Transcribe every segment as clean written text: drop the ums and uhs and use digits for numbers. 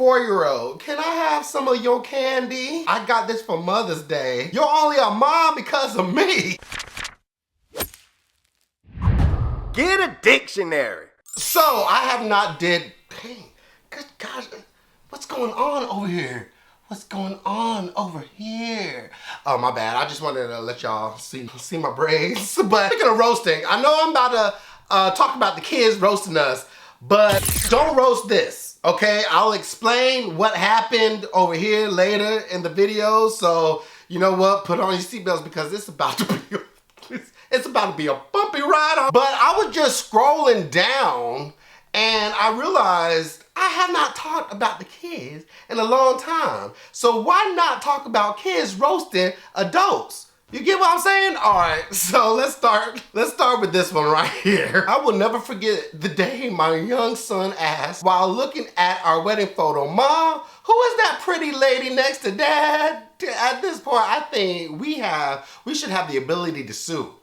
4-year-old, can I have some of your candy? I got this for Mother's Day. You're only a mom because of me. Get a dictionary. So I have not did, good gosh, what's going on over here? What's going on over here? Oh, my bad. I just wanted to let y'all see my braids. But speaking of roasting, I know I'm about to talk about the kids roasting us, but don't roast this, okay? I'll explain what happened over here later in the video. So, you know what? Put on your seatbelts because it's about to be it's about to be a bumpy ride. But I was just scrolling down and I realized I have not talked about the kids in a long time. So why not talk about kids roasting adults? You get what I'm saying? All right, so let's start with this one right here. I will never forget the day my young son asked while looking at our wedding photo, "Mom, who is that pretty lady next to Dad?" At this point, I think we should have the ability to sue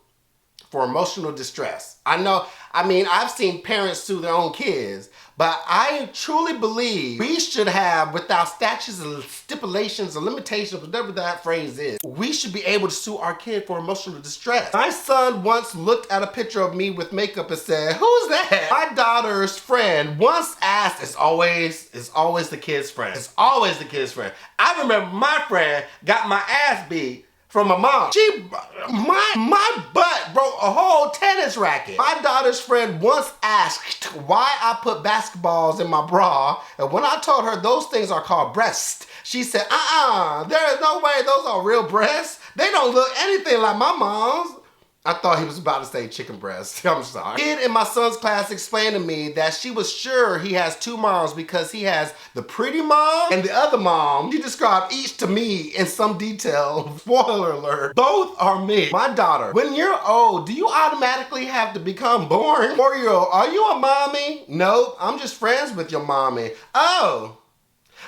for emotional distress. I've seen parents sue their own kids, but I truly believe we should have, without statutes and stipulations or limitations, whatever that phrase is, we should be able to sue our kid for emotional distress. My son once looked at a picture of me with makeup and said, "Who's that?" My daughter's friend once asked, it's always the kid's friend. It's always the kid's friend. I remember my friend got my ass beat from my mom. My butt broke a whole tennis racket. My daughter's friend once asked why I put basketballs in my bra, and when I told her those things are called breasts, she said, there is no way those are real breasts. They don't look anything like my mom's. I thought he was about to say chicken breast. I'm sorry. A kid in my son's class explained to me that she was sure he has two moms because he has the pretty mom and the other mom. She described each to me in some detail. Spoiler alert, both are me. My daughter, when you're old, do you automatically have to become boring? 4-year-old, are you a mommy? Nope, I'm just friends with your mommy. Oh,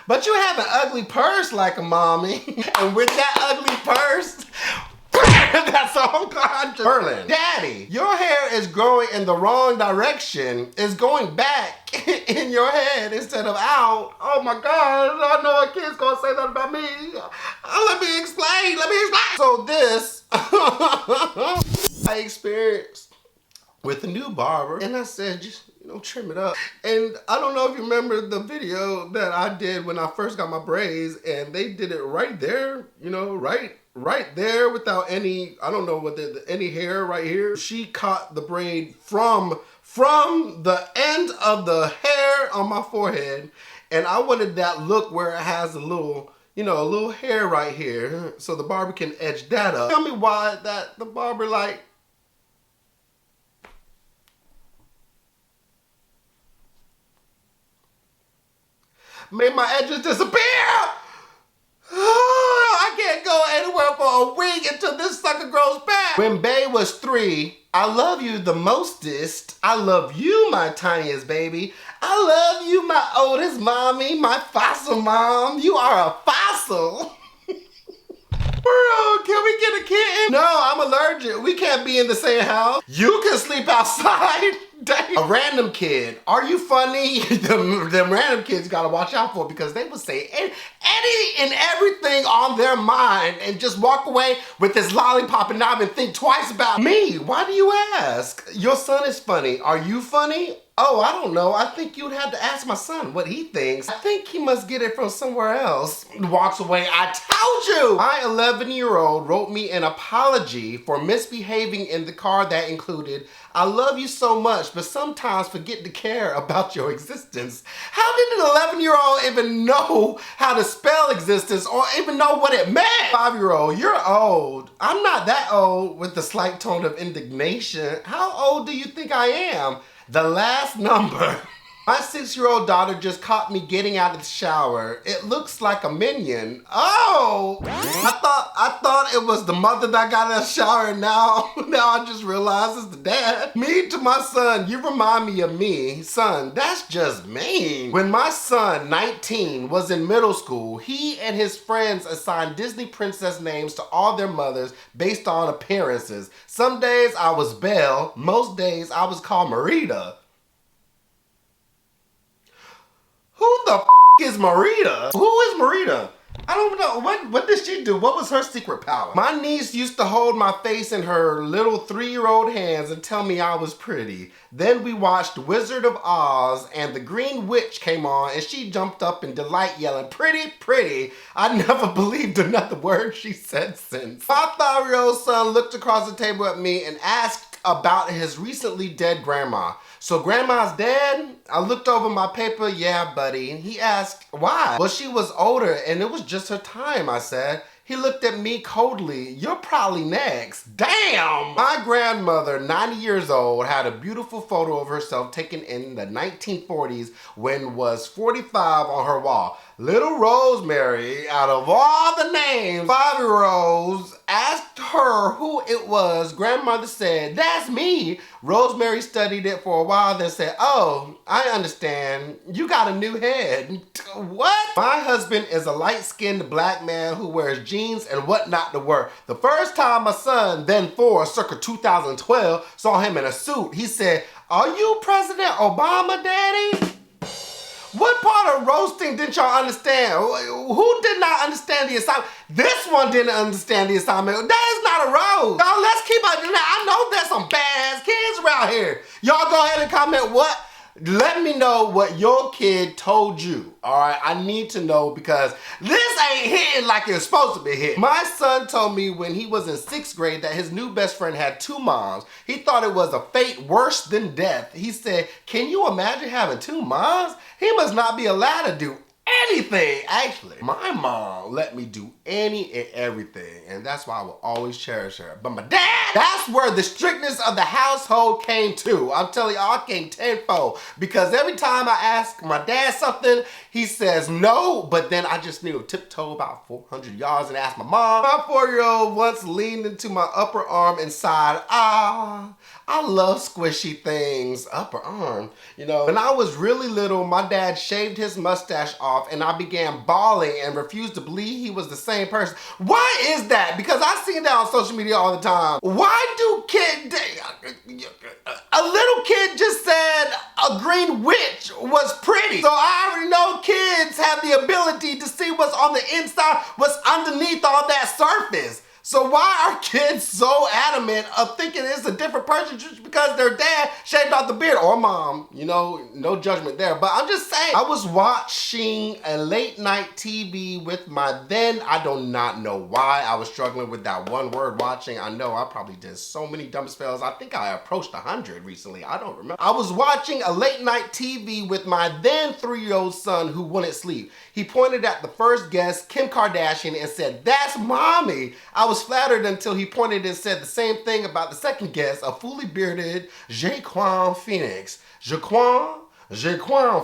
but you have an ugly purse like a mommy. And with that ugly purse, that's all God. Merlin, Daddy, your hair is growing in the wrong direction. It's going back in your head instead of out. Oh my God, I know a kid's gonna say that about me. Let me explain. So this, I experienced with the new barber, and I said, just, trim it up. And I don't know if you remember the video that I did when I first got my braids, and they did it right there, right there without any, I don't know what any hair right here. She caught the braid from the end of the hair on my forehead, and I wanted that look where it has a little, a little hair right here, so the barber can edge that up. Tell me why the barber made my edges disappear. I can't go anywhere for a week until this sucker grows back. When Bae was 3, I love you the mostest. I love you, my tiniest baby. I love you, my oldest mommy, my fossil mom. You are a fossil. Bro, can we get a kitten? No, I'm allergic. We can't be in the same house. You can sleep outside. Dang. A random kid. Are you funny? Them random kids you gotta watch out for because they will say any and everything on their mind and just walk away with this lollipop and not even think twice about me. Why do you ask? Your son is funny. Are you funny? Oh, I don't know. I think you'd have to ask my son what he thinks. I think he must get it from somewhere else. Walks away. I told you! My 11-year-old wrote me an apology for misbehaving in the car that included, "I love you so much, but sometimes forget to care about your existence." How did an 11-year-old even know how to spell existence or even know what it meant? 5-year-old, you're old. I'm not that old, with a slight tone of indignation. How old do you think I am? The last number. My 6-year-old daughter just caught me getting out of the shower. It looks like a minion. Oh! I thought it was the mother that got out of the shower, and now I just realized it's the dad. Me to my son, you remind me of me. Son, that's just mean. When my son, 19, was in middle school, he and his friends assigned Disney princess names to all their mothers based on appearances. Some days I was Belle, most days I was called Marita. Who the is Marita? Who is Marita? I don't know. What did she do? What was her secret power? My niece used to hold my face in her little 3-year-old hands and tell me I was pretty. Then we watched Wizard of Oz and the Green Witch came on and she jumped up in delight yelling, pretty, pretty. I never believed another word she said since. My 5-year-old son looked across the table at me and asked about his recently dead grandma. So grandma's dead? I looked over my paper, yeah, buddy. He asked, why? Well, she was older and it was just her time, I said. He looked at me coldly. You're probably next. Damn! My grandmother, 90 years old, had a beautiful photo of herself taken in the 1940s when was 45 on her wall. Little Rosemary, out of all the names, 5-year-olds asked her who it was. Grandmother said, that's me. Rosemary studied it for a while, then said, oh, I understand. You got a new head. What? My husband is a light-skinned black man who wears jeans and whatnot to work. The first time my son, then 4, circa 2012, saw him in a suit, he said, are you President Obama, Daddy? What part of roasting didn't y'all understand? Who did not understand the assignment? This one didn't understand the assignment. That is not a roast. Y'all, let's keep on. I know there's some badass kids around here. Y'all go ahead and comment what. Let me know what your kid told you, all right? I need to know because this ain't hitting like it's supposed to be hitting. My son told me when he was in 6th grade that his new best friend had 2 moms. He thought it was a fate worse than death. He said, can you imagine having 2 moms? He must not be allowed to do anything. Actually, my mom let me do any and everything, and that's why I will always cherish her. But my dad, that's where the strictness of the household came to. I'm telling y'all, I came tenfold because every time I ask my dad something, he says no, but then I just need to tiptoe about 400 yards and ask my mom. My 4-year-old once leaned into my upper arm and sighed, ah, I love squishy things. Upper arm. You know, when I was really little, my dad shaved his mustache off and I began bawling and refused to believe he was the same person. Why is that? Because I see that on social media all the time. Why do kids... A little kid just said a green witch was pretty. So I already know kids have the ability to see what's on the inside, what's underneath all that surface. So why are kids so adamant of thinking it's a different person just because their dad shaved off the beard or mom? You know, no judgment there. But I'm just saying, I was watching a late night TV with my then, I do not know why I was struggling with that one word watching. I know I probably did so many dumb spells. I think I approached 100 recently. I don't remember. I was watching a late night TV with my then 3-year-old son who wouldn't sleep. He pointed at the first guest, Kim Kardashian, and said, that's mommy. I was flattered until he pointed and said the same thing about the second guest, a fully bearded Jaquan Phoenix. Jaquan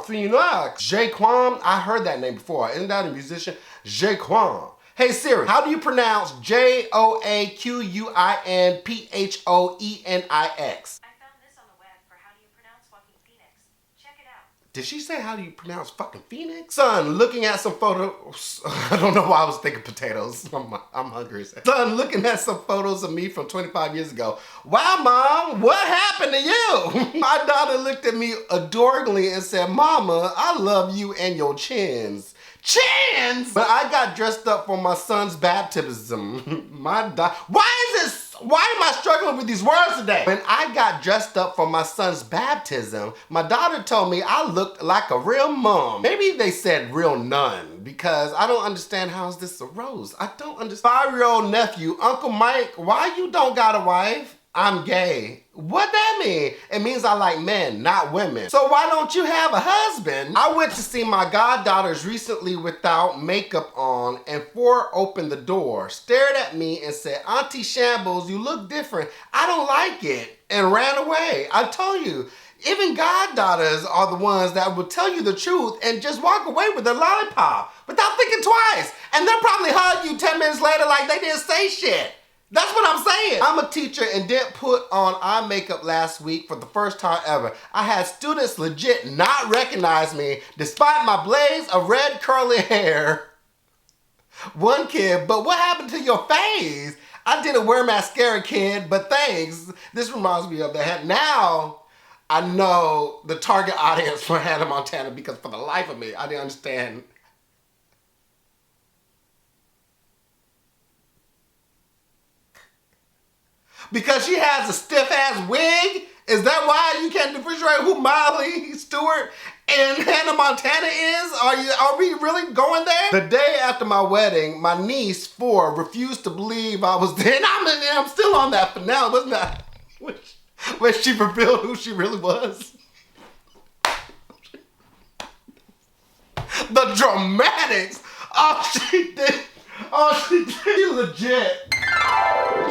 Phoenix. Jaquan, I heard that name before. Isn't that a musician? Jaquan. Hey Siri, how do you pronounce Joaquinphoenix? I found this on the web for how do you pronounce fucking Phoenix. Check it out. Did she say how do you pronounce fucking Phoenix? Son, looking at some photos. I don't know why I was thinking potatoes. I'm hungry. Son, looking at some photos of me from 25 years ago. Wow, Mom, what happened to you? My daughter looked at me adoringly and said, Mama, I love you and your chins. Chins! But I got dressed up for my son's baptism. Why am I struggling with these words today? When I got dressed up for my son's baptism, my daughter told me I looked like a real mom. Maybe they said real nun because I don't understand how is this a rose. I don't understand. 5-year-old nephew, Uncle Mike, why you don't got a wife? I'm gay. What that mean? It means I like men, not women. So why don't you have a husband? I went to see my goddaughters recently without makeup on and Ford opened the door, stared at me and said, Auntie Shambles, you look different. I don't like it, and ran away. I told you, even goddaughters are the ones that will tell you the truth and just walk away with their lollipop without thinking twice. And they'll probably hug you 10 minutes later like they didn't say shit. That's what I'm saying. I'm a teacher and didn't put on eye makeup last week for the first time ever. I had students legit not recognize me despite my blaze of red curly hair. One kid, but what happened to your face? I didn't wear mascara, kid, but thanks. This reminds me of that. Now, I know the target audience for Hannah Montana because for the life of me, I didn't understand. Because she has a stiff-ass wig? Is that why you can't differentiate who Miley Stewart and Hannah Montana is? Are we really going there? The day after my wedding, my niece, 4, refused to believe I was there. And I'm still on that finale, wasn't I? When she revealed who she really was. The dramatics. She legit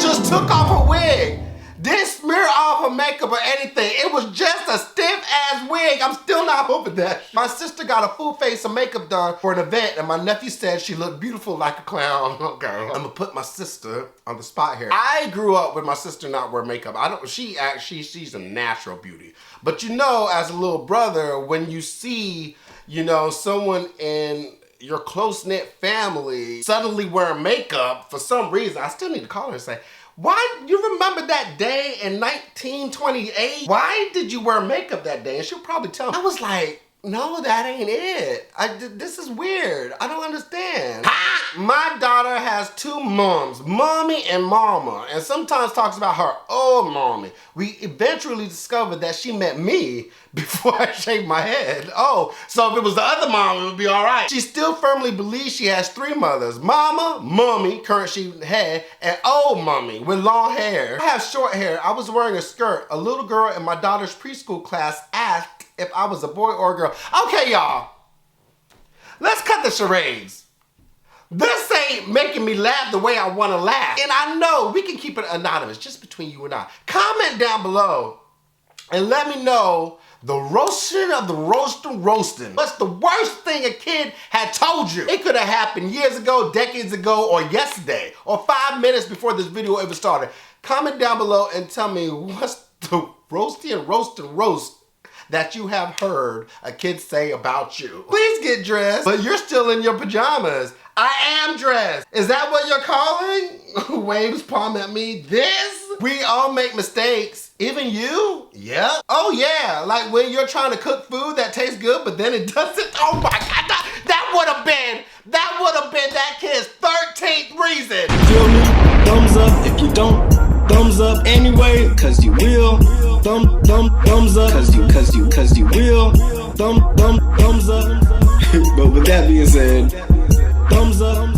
just took off her wig. Didn't smear off her makeup or anything. It was just a stiff-ass wig. I'm still not over that. My sister got a full face of makeup done for an event, and my nephew said she looked beautiful like a clown. Okay, I'm gonna put my sister on the spot here. I grew up with my sister not wear makeup. She's a natural beauty. But you know, as a little brother, when you see, you know, someone in your close-knit family suddenly wearing makeup for some reason, I still need to call her and say, why, you remember that day in 1928? Why did you wear makeup that day? And she'll probably tell me. I was like, no, that ain't it. This is weird. I don't understand. My daughter has 2 moms, mommy and mama, and sometimes talks about her old mommy. We eventually discovered that she meant me before I shaved my head. Oh, so if it was the other mom, it would be all right. She still firmly believes she has 3 mothers: mama, mommy, current shaved head, and old mommy with long hair. I have short hair. I was wearing a skirt. A little girl in my daughter's preschool class asked if I was a boy or a girl. Okay, y'all, let's cut the charades. This ain't making me laugh the way I want to laugh. And I know we can keep it anonymous, just between you and I. Comment down below and let me know the roasting of the roasting. What's the worst thing a kid had told you? It could have happened years ago, decades ago, or yesterday, or 5 minutes before this video ever started. Comment down below and tell me what's the roasty and roast that you have heard a kid say about you. Please get dressed, but you're still in your pajamas. I am dressed. Is that what you're calling? Waves palm at me. This? We all make mistakes. Even you? Yeah. Oh yeah, like when you're trying to cook food that tastes good, but then it doesn't. Oh my God, that would have been that kid's 13th reason. Feel me? Thumbs up if you don't. Thumbs up anyway, cause you will. Thumbs up, cause you will. Thumbs up. But with that being said, thumbs up.